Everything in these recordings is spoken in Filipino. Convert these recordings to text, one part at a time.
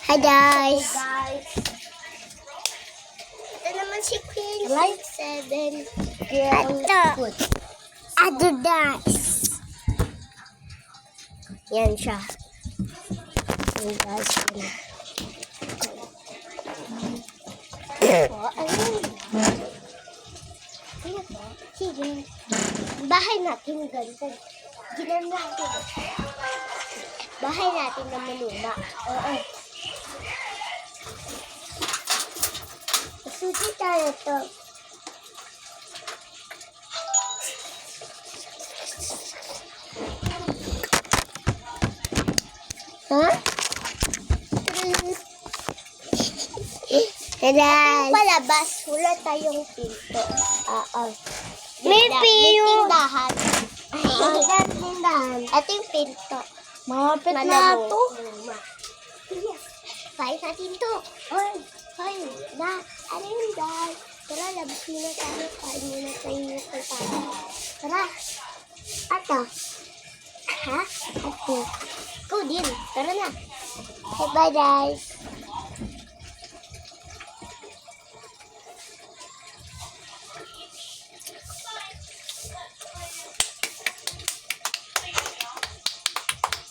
Hi guys. Guys, ito naman si Queen. Like 7 Ito. girl food. Ado guys. Yan siya. Yan guys. Po, ayun. Ano po? Sige. Bahay natin ganito. Ginan natin. Bahay natin na maluma. Oo. Susi tayo to. Ha? Hey guys. Palabas, wala tayong pinto. Oo. May May pinto. tindahan. Tindahan. Ito yung pinto. Mapit na Malabo. to. Maluma. Fine natin to. Oy, fine. Ano yun, guys? Tara, labas muna tayo. Kain muna tayo ng pagkain. Tara. Ato. Ha? Ato. Ikaw din. Tara na. Bye guys.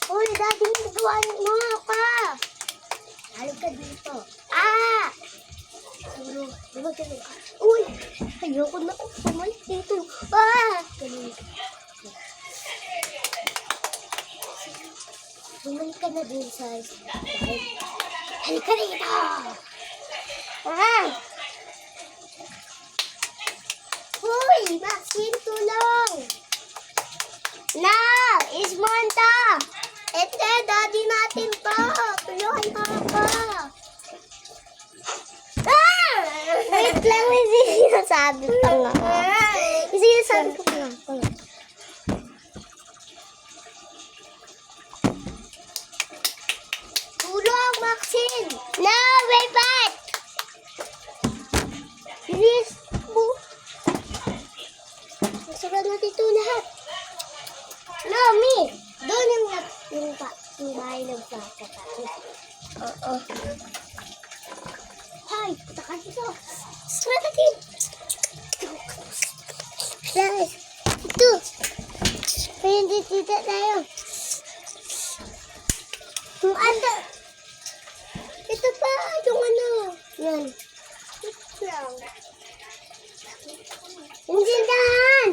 Uy, daddy, nagawa mo ka. Halika ka dito. Ah! Siguro, diba ganun? Uy! Ayoko na kung sumalik dito. Ah! Ganun. Bumalik ka na din sa bahay. Halika dito! Ah! Uy! Maxine, tulong! Now! Ismonta! Ete, daddy natin to! Tulungan mo ako! Ah! Wait lang, may sinasabi pa nga. May sinasabi ko lang. Tulong, Maxine! No, wait back! Bilis mo! Masarap na dito lahat. No, me! Doon yung bahay ng plato. Oo. Hi! Punta ka dito! Sarap natin! Guys, ito. Pwede dito tayo. Yung ano? Ito pa! Yung ano? Yan. Ito lang. Yung tindahan.